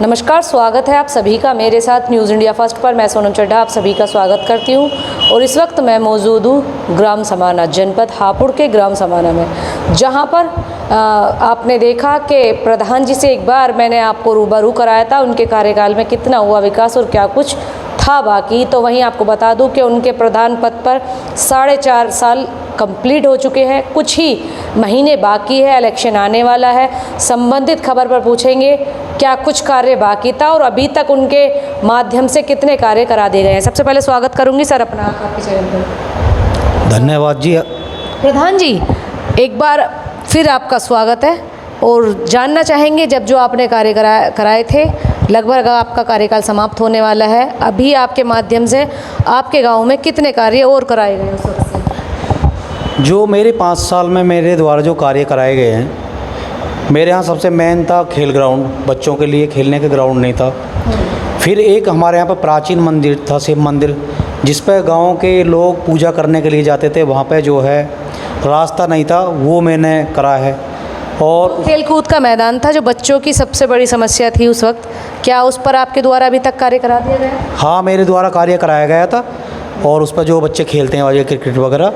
नमस्कार, स्वागत है आप सभी का मेरे साथ न्यूज़ इंडिया फर्स्ट पर। मैं सोनम चड्ढा आप सभी का स्वागत करती हूँ और इस वक्त मैं मौजूद हूँ ग्राम समाना, जनपद हापुड़ के ग्राम समाना में, जहाँ पर आपने देखा कि प्रधान जी से एक बार मैंने आपको रूबरू कराया था उनके कार्यकाल में कितना हुआ विकास और क्या कुछ था बाकी। तो वहीं आपको बता दूं कि उनके प्रधान पद पर 4.5 साल कंप्लीट हो चुके हैं, कुछ ही महीने बाकी है, इलेक्शन आने वाला है। संबंधित खबर पर पूछेंगे क्या कुछ कार्य बाकी था और अभी तक उनके माध्यम से कितने कार्य करा दिए गए हैं। सबसे पहले स्वागत करूंगी सर अपना आपके चैनल पर। धन्यवाद जी। प्रधान जी, एक बार फिर आपका स्वागत है और जानना चाहेंगे जब जो आपने कार्य कराए थे, लगभग आपका कार्यकाल समाप्त होने वाला है, अभी आपके माध्यम से आपके गांव में कितने कार्य और कराए गए उस वक्त से? जो मेरे 5 साल में मेरे द्वारा जो कार्य कराए गए हैं, मेरे यहाँ सबसे मेन था खेल ग्राउंड, बच्चों के लिए खेलने का ग्राउंड नहीं था। फिर एक हमारे यहाँ पर प्राचीन मंदिर था, शिव मंदिर, जिस पर गाँव के लोग पूजा करने के लिए जाते थे। वहाँ पे जो है रास्ता नहीं था, वो मैंने करा है। और खेलकूद का मैदान था जो बच्चों की सबसे बड़ी समस्या थी उस वक्त, क्या उस पर आपके द्वारा अभी तक कार्य करा दिया गया? हाँ, मेरे द्वारा कार्य कराया गया था और उस पर जो बच्चे खेलते हैं वजह क्रिकेट वगैरह,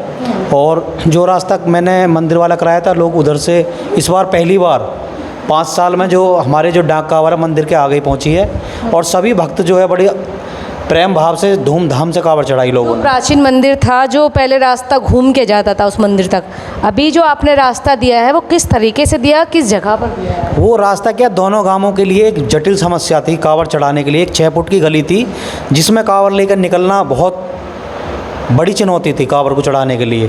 और जो रास्ता मैंने मंदिर वाला कराया था, लोग उधर से इस बार पहली बार 5 साल में जो हमारे जो डाक कावड़ मंदिर के आगे पहुंची है और सभी भक्त जो है बड़ी प्रेम भाव से धूमधाम से कावड़ चढ़ाई लोगों ने। प्राचीन मंदिर था जो पहले रास्ता घूम के जाता था उस मंदिर तक, अभी जो आपने रास्ता दिया है वो किस तरीके से दिया, किस जगह पर दिया है? वो रास्ता क्या, दोनों गांवों के लिए एक जटिल समस्या थी कावड़ चढ़ाने के लिए। एक 6 फुट की गली थी जिसमें कावड़ लेकर निकलना बहुत बड़ी चुनौती थी कावड़ को चढ़ाने के लिए,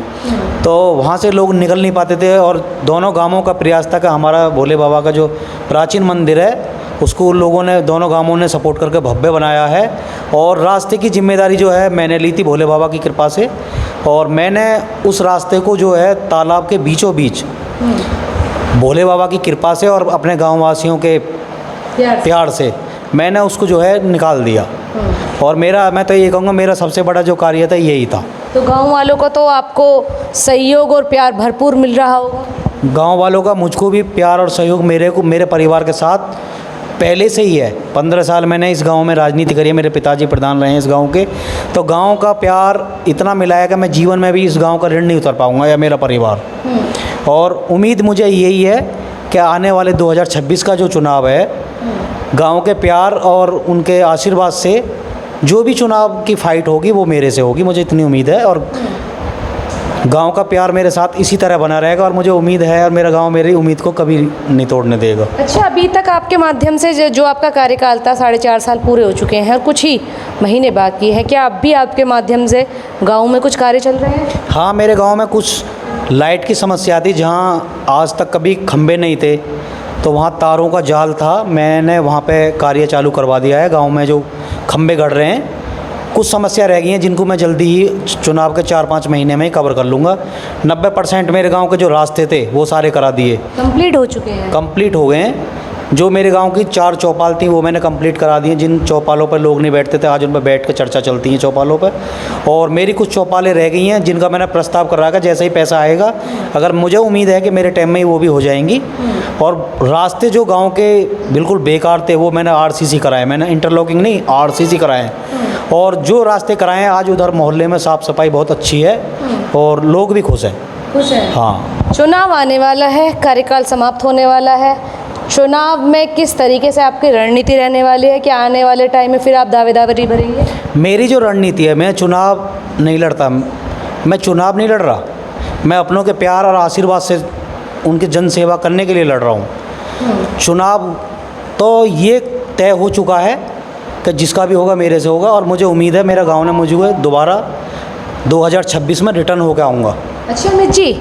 तो वहाँ से लोग निकल नहीं पाते थे। और दोनों गांवों का प्रयास था कि हमारा भोले बाबा का जो प्राचीन मंदिर है उसको उन लोगों ने, दोनों गांवों ने सपोर्ट करके भव्य बनाया है। और रास्ते की जिम्मेदारी जो है मैंने ली थी भोले बाबा की कृपा से, और मैंने उस रास्ते को जो है तालाब के बीचों बीच भोले बाबा की कृपा से और अपने गाँव वासियों के प्यार से मैंने उसको जो है निकाल दिया। और मैं तो ये कहूँगा मेरा सबसे बड़ा जो कार्य था यही था। तो गांव वालों को तो आपको सहयोग और प्यार भरपूर मिल रहा होगा? गांव वालों का मुझको भी प्यार और सहयोग मेरे परिवार के साथ पहले से ही है। 15 साल मैंने इस गांव में राजनीति करी है, मेरे पिताजी प्रधान रहे हैं इस गांव के, तो गांव का प्यार इतना मिला है कि मैं जीवन में भी इस गांव का ऋण नहीं उतर पाऊंगा, या मेरा परिवार। और उम्मीद मुझे यही है कि आने वाले 2026 का जो चुनाव है, गांव के प्यार और उनके आशीर्वाद से जो भी चुनाव की फाइट होगी वो मेरे से होगी, मुझे इतनी उम्मीद है। और गांव का प्यार मेरे साथ इसी तरह बना रहेगा और मुझे उम्मीद है, और मेरा गांव मेरी उम्मीद को कभी नहीं तोड़ने देगा। अच्छा, अभी तक आपके माध्यम से जो आपका कार्यकाल था 4.5 साल पूरे हो चुके हैं और कुछ ही महीने बाकी है, क्या अब भी आपके माध्यम से गाँव में कुछ कार्य चल रहे हैं? हाँ, मेरे गाँव में कुछ लाइट की समस्या थी, जहाँ आज तक कभी खंभे नहीं थे, तो वहाँ तारों का जाल था। मैंने वहाँ पे कार्य चालू करवा दिया है। गांव में जो खंभे गड़ रहे हैं, कुछ समस्या रह गई हैं जिनको मैं जल्दी ही चुनाव के 4-5 महीने में ही कवर कर लूँगा। 90% मेरे गांव के जो रास्ते थे वो सारे करा दिए, कंप्लीट हो चुके हैं, कंप्लीट हो गए हैं। जो मेरे गांव की 4 चौपाल थी वो मैंने कंप्लीट करा दी हैं। जिन चौपालों पर लोग नहीं बैठते थे, आज उन पर बैठ कर चर्चा चलती है चौपालों पर। और मेरी कुछ चौपालें रह गई हैं जिनका मैंने प्रस्ताव कर रखा है, जैसे ही पैसा आएगा, अगर मुझे उम्मीद है कि मेरे टाइम में ही वो भी हो जाएंगी। और रास्ते जो गाँव के बिल्कुल बेकार थे वो मैंने RCC कराए, मैंने इंटरलॉकिंग नहीं RCC कराए हैं। और जो रास्ते कराए हैं, आज उधर मोहल्ले में साफ़ सफाई बहुत अच्छी है और लोग भी खुश हैं। खुश है? हाँ। चुनाव आने वाला है, कार्यकाल समाप्त होने वाला है, चुनाव में किस तरीके से आपकी रणनीति रहने वाली है? क्या आने वाले टाइम में फिर आप दावेदारी भरेंगे? मेरी जो रणनीति है, मैं चुनाव नहीं लड़ता, मैं चुनाव नहीं लड़ रहा, मैं अपनों के प्यार और आशीर्वाद से उनकी जन सेवा करने के लिए लड़ रहा हूँ। चुनाव तो ये तय हो चुका है कि जिसका भी होगा मेरे से होगा, और मुझे उम्मीद है मेरा गाँव ने मुझे दोबारा 2026 में रिटर्न होकर आऊँगा। अच्छा अमित जी,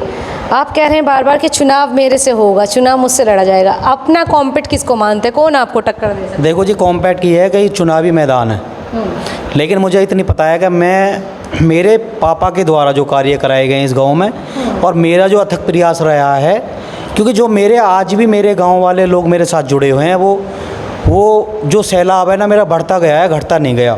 आप कह रहे हैं बार बार कि चुनाव मेरे से होगा, चुनाव मुझसे लड़ा जाएगा, अपना कॉम्पिट किसको मानते हैं, कौन आपको टक्कर दे सकता है? देखो जी, कॉम्पैट की है कि ये चुनावी मैदान है, लेकिन मुझे इतनी पता है कि मेरे पापा के द्वारा जो कार्य कराए गए इस गांव में, और मेरा जो अथक प्रयास रहा है, क्योंकि जो मेरे आज भी मेरे गांव वाले लोग मेरे साथ जुड़े हुए हैं, वो जो सैलाब है ना मेरा बढ़ता गया है, घटता नहीं गया।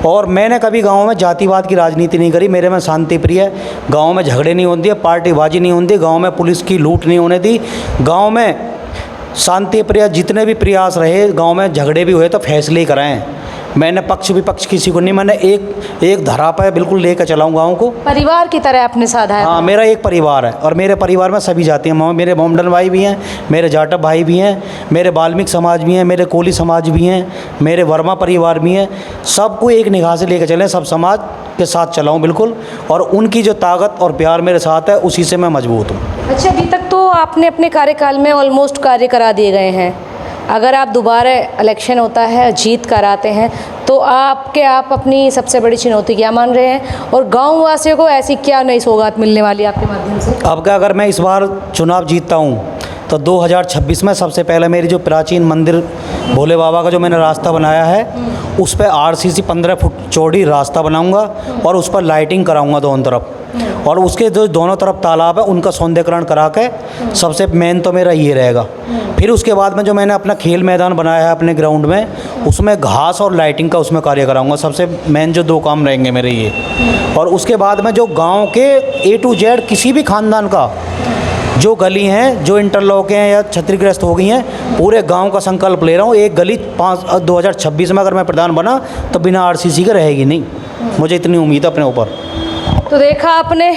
और मैंने कभी गांव में जातिवाद की राजनीति नहीं करी, मेरे में शांति प्रिय है। गांव में झगड़े नहीं होते, पार्टीबाजी नहीं होती, गांव में पुलिस की लूट नहीं होने दी, गांव में शांति प्रिय जितने भी प्रयास रहे गांव में, झगड़े भी हुए तो फैसले ही कराएं। मैंने पक्ष विपक्ष किसी को नहीं, मैंने एक धारा पर बिल्कुल लेकर चलाऊँ गाँव को। परिवार की तरह आपने साधा है। हाँ, मेरा एक परिवार है और मेरे परिवार में सभी जाति हैं। मेरे मोमडन भाई भी हैं, मेरे जाटव भाई भी हैं, मेरे वाल्मीकि समाज भी हैं, मेरे कोली समाज भी हैं, मेरे वर्मा परिवार भी हैं। सबको एक निगाह से लेकर चलें, सब समाज के साथ चलाऊँ बिल्कुल, और उनकी जो ताकत और प्यार मेरे साथ है उसी से मैं मजबूत हूँ। अच्छा, अभी तक तो आपने अपने कार्यकाल में ऑलमोस्ट कार्य करा दिए गए हैं। अगर आप दोबारा इलेक्शन होता है, जीत कर आते हैं, तो आप अपनी सबसे बड़ी चुनौती क्या मान रहे हैं, और गाँव वासियों को ऐसी क्या नई सौगात मिलने वाली है आपके माध्यम से? अब क्या, अगर मैं इस बार चुनाव जीतता हूँ तो 2026 में सबसे पहले मेरी जो प्राचीन मंदिर भोले बाबा का जो मैंने रास्ता बनाया है उस पर आरसीसी 15 फुट चौड़ी रास्ता बनाऊंगा और उस पर लाइटिंग कराऊंगा दोनों तरफ, और उसके जो दोनों तरफ तालाब है उनका सौंदर्यीकरण करा के, सबसे मेन तो मेरा ये रहेगा। फिर उसके बाद में जो मैंने अपना खेल मैदान बनाया है अपने ग्राउंड में, उसमें घास और लाइटिंग का उसमें कार्य कराऊंगा। सबसे मेन जो 2 काम रहेंगे मेरे ये। और उसके बाद में जो गाँव के A to Z किसी भी खानदान का जो गली हैं, जो इंटरलॉक हैं या क्षतिग्रस्त हो गई हैं, पूरे गांव का संकल्प ले रहा हूँ। एक गली 2026 में अगर मैं प्रधान बना तो बिना आरसीसी के रहेगी नहीं। मुझे इतनी उम्मीद है अपने ऊपर। तो देखा आपने,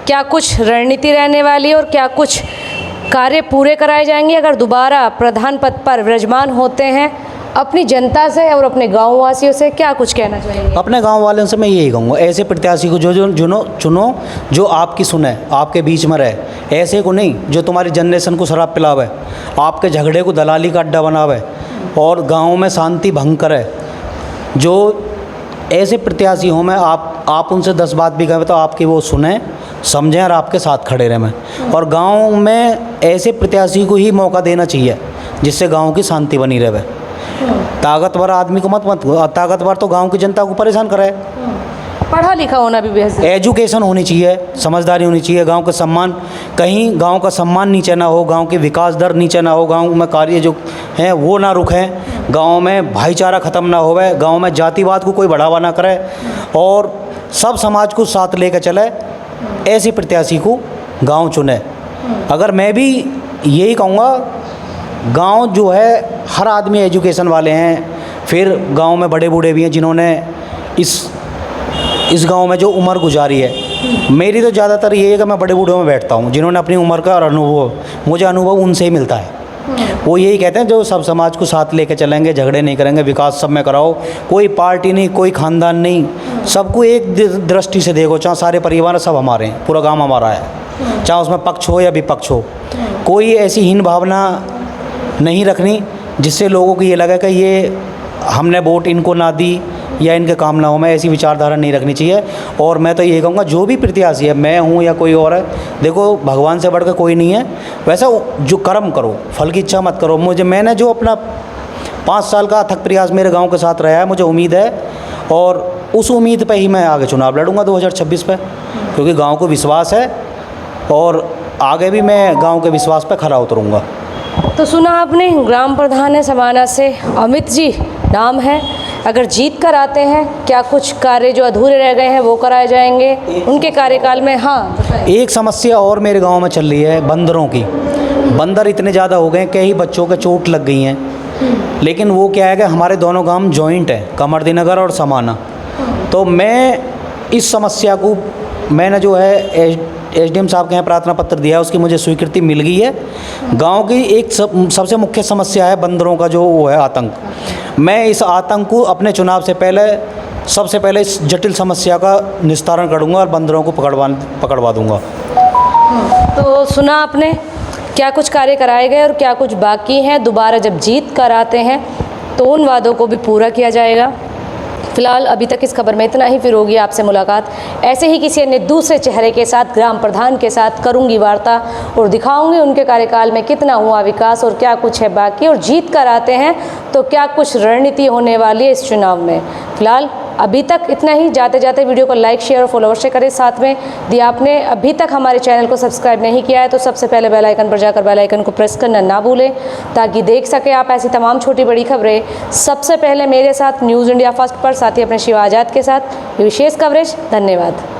क्या कुछ रणनीति रहने वाली है और क्या कुछ कार्य पूरे कराए जाएंगे अगर दोबारा प्रधान पद पर विराजमान होते हैं। अपनी जनता से और अपने गाँव वासियों से क्या कुछ कहना चाहेंगे? अपने गांव वालों से मैं यही कहूँगा, ऐसे प्रत्याशी को जो चुनो जो आपकी सुने, आपके बीच में रहे। ऐसे को नहीं जो तुम्हारी जनरेशन को शराब पिलावे, आपके झगड़े को दलाली का अड्डा बनावे और गांव में शांति भंग करे। जो ऐसे प्रत्याशी हों, मैं आप उनसे 10 बात भी कहें तो आपकी वो सुने, समझें और आपके साथ खड़े रहें। और गाँव में ऐसे प्रत्याशी को ही मौका देना चाहिए जिससे गाँव की शांति बनी रहे। ताकतवर आदमी को मत ताकतवर तो गांव की जनता को परेशान करे। पढ़ा लिखा होना भी बेहद, एजुकेशन होनी चाहिए, समझदारी होनी चाहिए, गांव का सम्मान, कहीं गांव का सम्मान नीचे ना हो, गांव की विकास दर नीचे ना हो, गांव में कार्य जो हैं वो ना रुकें, गांव में भाईचारा ख़त्म ना होवे, गांव में जातिवाद को कोई बढ़ावा ना करे और सब समाज को साथ लेकर चले। ऐसे प्रत्याशी को गाँव चुने। अगर मैं भी यही कहूँगा, गांव जो है हर आदमी एजुकेशन वाले हैं, फिर गांव में बड़े बूढ़े भी हैं जिन्होंने इस गांव में जो उम्र गुजारी है। मेरी तो ज़्यादातर ये है कि मैं बड़े बूढ़ों में बैठता हूँ जिन्होंने अपनी उम्र का अनुभव, मुझे अनुभव उनसे ही मिलता है। वो यही कहते हैं जो सब समाज को साथ लेके चलेंगे, झगड़े नहीं करेंगे, विकास सब में कराओ, कोई पार्टी नहीं, कोई खानदान नहीं, सबको एक दृष्टि से देखो। चाहे सारे परिवार सब हमारे हैं, पूरा गाँव हमारा है, चाहे उसमें पक्ष हो या विपक्ष हो। कोई ऐसी हीन भावना नहीं रखनी जिससे लोगों को ये लगे कि ये हमने वोट इनको ना दी या इनके काम ना हो। मैं ऐसी विचारधारा नहीं रखनी चाहिए। और मैं तो ये कहूँगा जो भी प्रत्याशी है, मैं हूँ या कोई और है, देखो भगवान से बढ़कर कोई नहीं है। वैसा जो कर्म करो, फल की इच्छा मत करो। मैंने जो अपना 5 साल का अथक प्रयास मेरे गाँव के साथ रहा है, मुझे उम्मीद है और उस उम्मीद पर ही मैं आगे चुनाव लड़ूँगा 2026 पर, क्योंकि गाँव को विश्वास है और आगे भी मैं गाँव के विश्वास पर खरा उतरूँगा। तो सुना आपने, ग्राम प्रधान है समाना से, अमित जी नाम है। अगर जीत कर आते हैं, क्या कुछ कार्य जो अधूरे रह गए हैं वो कराए जाएंगे उनके कार्यकाल में? हाँ, एक समस्या और मेरे गांव में चल रही है, बंदरों की। बंदर इतने ज़्यादा हो गए, कई बच्चों के चोट लग गई हैं। लेकिन वो क्या है कि हमारे दोनों गांव जॉइंट है, कमर्दी नगर और समाना। तो मैं इस समस्या को, मैंने जो है एसडीएम साहब के यहाँ प्रार्थना पत्र दिया है, उसकी मुझे स्वीकृति मिल गई है। गांव की एक सबसे मुख्य समस्या है बंदरों का जो वो है आतंक। मैं इस आतंक को अपने चुनाव से पहले सबसे पहले इस जटिल समस्या का निस्तारण करूँगा और बंदरों को पकड़वा दूँगा। तो सुना आपने, क्या कुछ कार्य कराए गए और क्या कुछ बाकी हैं। दोबारा जब जीत कर आते हैं तो उन वादों को भी पूरा किया जाएगा। फिलहाल अभी तक इस खबर में इतना ही, फिर होगी आपसे मुलाकात ऐसे ही किसी अन्य दूसरे चेहरे के साथ, ग्राम प्रधान के साथ करूंगी वार्ता और दिखाऊंगी उनके कार्यकाल में कितना हुआ विकास और क्या कुछ है बाकी, और जीत कर आते हैं तो क्या कुछ रणनीति होने वाली है इस चुनाव में। फिलहाल अभी तक इतना ही। जाते जाते वीडियो को लाइक, शेयर और फॉलोअर से करें। साथ में यदि आपने अभी तक हमारे चैनल को सब्सक्राइब नहीं किया है तो सबसे पहले बेल आइकन पर जाकर बेल आइकन को प्रेस करना ना भूलें, ताकि देख सकें आप ऐसी तमाम छोटी बड़ी खबरें सबसे पहले मेरे साथ न्यूज़ इंडिया फर्स्ट पर, साथ ही अपने शिव आज़ाद के साथ विशेष कवरेज। धन्यवाद।